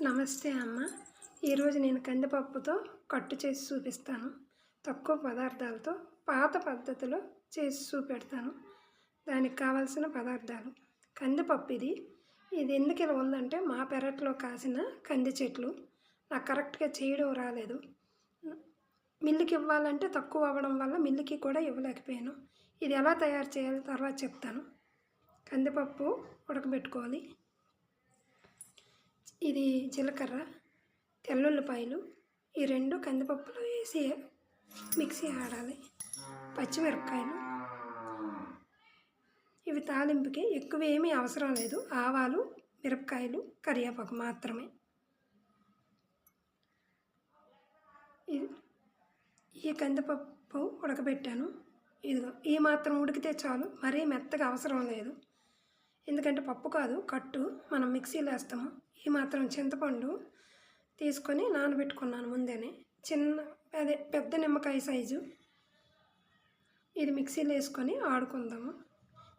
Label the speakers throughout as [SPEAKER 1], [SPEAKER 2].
[SPEAKER 1] నమస్తే అమ్మ. ఈరోజు నేను కందిపప్పుతో కట్టు చేసి చూపిస్తాను. తక్కువ పదార్థాలతో పాత పద్ధతిలో చేసి చూపెడతాను. దానికి కావాల్సిన పదార్థాలు: కందిపప్పు. ఇది ఎందుకు ఇలా ఉందంటే మా పెరట్లో కాసిన కంది చెట్లు. నాకు కరెక్ట్గా చేయడం రాలేదు. మిల్లుకి ఇవ్వాలంటే తక్కువ అవ్వడం వల్ల మిల్లుకి కూడా ఇవ్వలేకపోయాను. ఇది ఎలా తయారు చేయాలో తర్వాత చెప్తాను. కందిపప్పు ఉడకబెట్టుకోవాలి. ఇది జీలకర్ర, తెల్లుల్లిపాయలు, ఈ రెండు కందిపప్పులో వేసి మిక్సీ ఆడాలి. పచ్చిమిరపకాయలు, ఇవి తాలింపుకి ఎక్కువ ఏమీ అవసరం లేదు. ఆవాలు, మిరపకాయలు, కరివేపాకు మాత్రమే. ఈ కందిపప్పు ఉడకబెట్టాను. ఇదిగో ఈ మాత్రం ఉడికితే చాలు, మరీ మెత్తగా అవసరం లేదు. ఎందుకంటే పప్పు కాదు, కట్టు, మనం మిక్సీలో వేస్తాము. ఈ మాత్రం చింతపండు తీసుకొని నానబెట్టుకున్నాను ముందేనే. పెద్ద నిమ్మకాయ సైజు. ఇది మిక్సీలో వేసుకొని ఆడుకుందాము.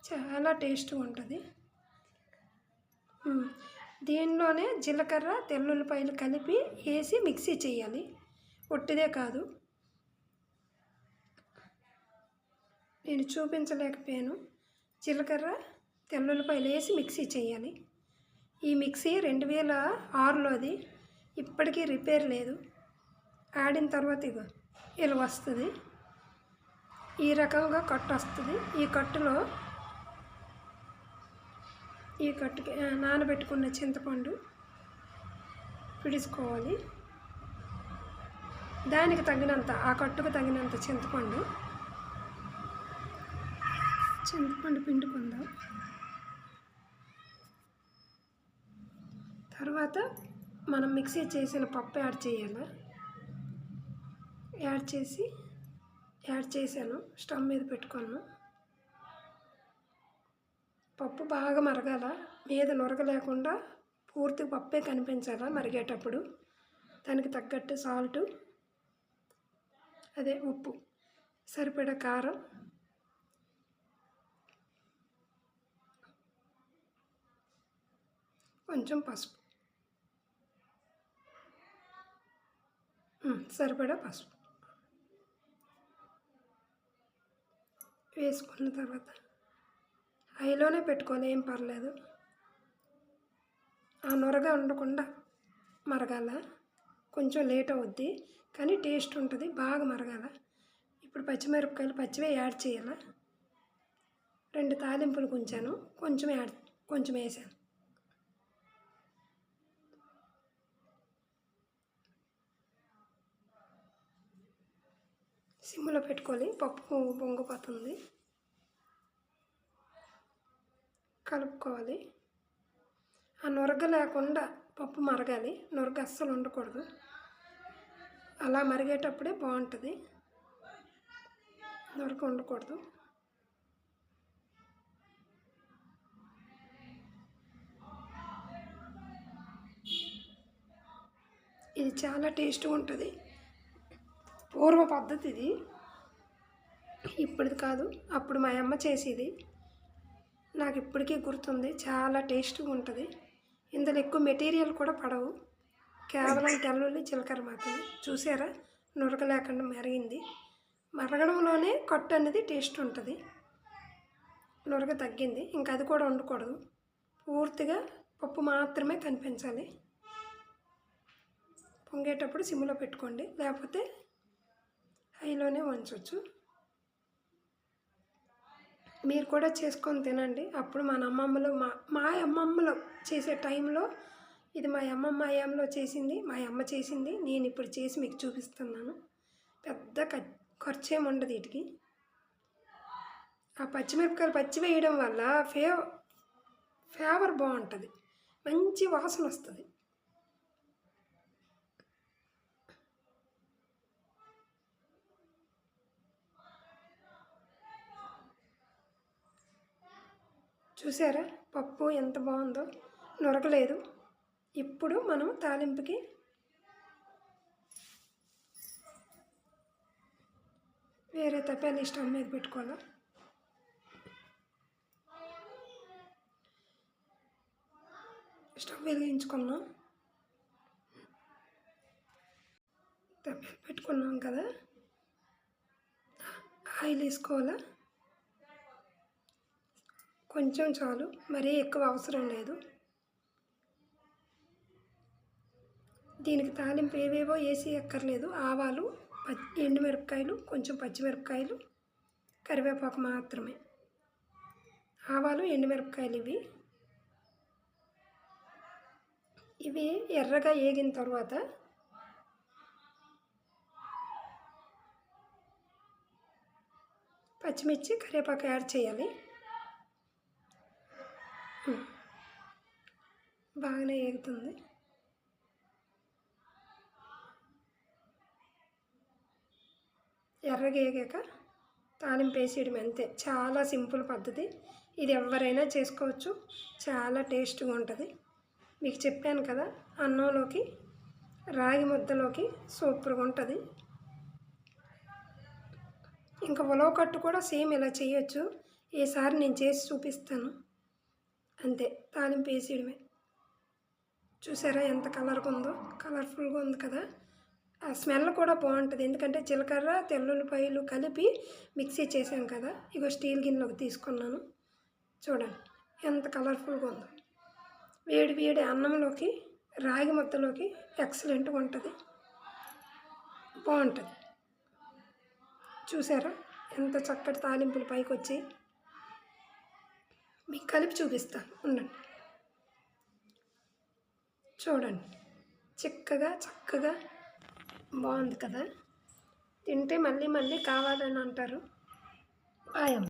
[SPEAKER 1] చాలా టేస్ట్గా ఉంటుంది. దీనిలోనే జీలకర్ర, తెల్లుల్లిపాయలు కలిపి వేసి మిక్సీ చేయాలి. ఒట్టిదే కాదు. నేను చూపించలేకపోయాను. జీలకర్ర, తెల్లుల్లిపాయలు వేసి మిక్సీ చేయాలి. ఈ మిక్సీ 2006లోది. ఇప్పటికీ రిపేర్ లేదు. ఆడిన తర్వాత ఇలా వస్తుంది. ఈ రకంగా కట్టు వస్తుంది. ఈ కట్టుకి నానబెట్టుకున్న చింతపండు పిడుచుకోవాలి. దానికి తగినంత, ఆ కట్టుకు తగినంత చింతపండు పిండుకుందాం. తర్వాత మనం మిక్సీ చేసిన పప్పు యాడ్ చేయాలి. యాడ్ చేశాను. స్టవ్ మీద పెట్టుకున్నాను. పప్పు బాగా మరగాల. మీద నొరగ లేకుండా పూర్తి పప్పే కనిపించాలా మరిగేటప్పుడు. దానికి తగ్గట్టు సాల్టు, అదే ఉప్పు, సరిపడా కారం, కొంచెం పసుపు, సరిపడా పసుపు వేసుకున్న తర్వాత హైలోనే పెట్టుకోవాలి, ఏం పర్లేదు. ఆ నొరగా ఉండకుండా మరగాల. కొంచెం లేట్ అవుద్ది కానీ టేస్ట్ ఉంటుంది. బాగా మరగాల. ఇప్పుడు పచ్చిమిరపకాయలు పచ్చివే యాడ్ చేయాలి. 2 తాలింపులు కొంచాను, కొంచెం వేసాను. సిమ్లో పెట్టుకొని పప్పు పొంగిపోతుంది. కలుపుకోవాలి. ఆ నొరగ లేకుండా పప్పు మరగాలి. నొరగ అస్సలు ఉండకూడదు. అలా మరిగేటప్పుడే బాగుంటుంది. నొరగ ఉండకూడదు. ఇది చాలా టేస్ట్గా ఉంటుంది. పూర్వ పద్ధతి ఇది. ఇప్పుడుది కాదు, అప్పుడు మా అమ్మ చేసేది. నాకు ఇప్పటికీ గుర్తుంది. చాలా టేస్ట్గా ఉంటుంది. ఇందులో ఎక్కువ మెటీరియల్ కూడా పడవు. కేవలం తెల్లుల్లి, జీలకర్ర మాత్రమే. చూసారా, నురగ లేకుండా మరిగింది. మరగడంలోనే కట్టు అనేది టేస్ట్ ఉంటుంది. నురగ తగ్గింది. ఇంకా అది కూడా ఉండకూడదు. పూర్తిగా పప్పు మాత్రమే కనిపించాలి. పొంగేటప్పుడు సిమ్లో పెట్టుకోండి, లేకపోతే హైలోనే ఉంచవచ్చు. మీరు కూడా చేసుకొని తినండి. అప్పుడు మా అమ్మమ్మలు చేసే టైంలో, ఇది మా అమ్మమ్మ అయ్యంలో చేసింది, మా అమ్మ చేసింది. నేను ఇప్పుడు చేసి మీకు చూపిస్తున్నాను. పెద్ద ఖర్చు ఏమి ఉండదు వీటికి. ఆ పచ్చిమిరపకాయలు పచ్చి వేయడం వల్ల ఫ్లేవర్ బాగుంటుంది. మంచి వాసన వస్తుంది. చూసారా పప్పు ఎంత బాగుందో, నొరగలేదు. ఇప్పుడు మనం తాలింపుకి వేరే తప్పేలు స్టవ్ మీద పెట్టుకోవాలి. స్టవ్ వెలిగించుకున్నాం. తప్పెలు పెట్టుకున్నాం కదా, ఆయిల్ వేసుకోవాలా. కొంచెం చాలు, మరీ ఎక్కువ అవసరం లేదు. దీనికి తాలింపు ఏవేవో వేసి ఎక్కర్లేదు. ఆవాలు, ఎండుమిరపకాయలు, కొంచెం పచ్చిమిరపకాయలు, కరివేపాకు మాత్రమే. ఆవాలు, ఎండుమిరపకాయలు ఇవి ఎర్రగా వేగిన తర్వాత పచ్చిమిర్చి, కరివేపాకు యాడ్ చేయాలి. బాగానే వేగుతుంది. ఎర్రగా వేగాక తాలింపు వేసేయడం అంతే. చాలా సింపుల్ పద్ధతి. ఇది ఎవరైనా చేసుకోవచ్చు, చాలా టేస్ట్గా ఉంటుంది. మీకు చెప్పాను కదా, అన్నంలోకి, రాగి ముద్దలోకి సూపర్గా ఉంటుంది. ఇంకా ఉలవకట్టు కూడా సేమ్ ఇలా చేయొచ్చు. ఈసారి నేను చేసి చూపిస్తాను. అంతే, తాలింపు వేసేయడమే. చూసారా ఎంత కలర్ఫుల్గా ఉంది కదా. ఆ స్మెల్ కూడా బాగుంటుంది, ఎందుకంటే జీలకర్ర, తెల్లుల్లిపాయలు కలిపి మిక్సీ చేసాం కదా. ఇగో స్టీల్ గిన్నెలోకి తీసుకున్నాను. చూడండి ఎంత కలర్ఫుల్గా ఉందో. వేడి వేడి అన్నంలోకి, రాగి ముద్దలోకి ఎక్సలెంట్గా ఉంటుంది, బాగుంటుంది. చూసారా ఎంత చక్కటి తాలింపులు పైకి వచ్చాయి. మీకు కలిపి చూపిస్తాను, ఉండండి. చూడండి చక్కగా బాగుంది కదా. తింటే మళ్ళీ మళ్ళీ కావాలని అంటారు.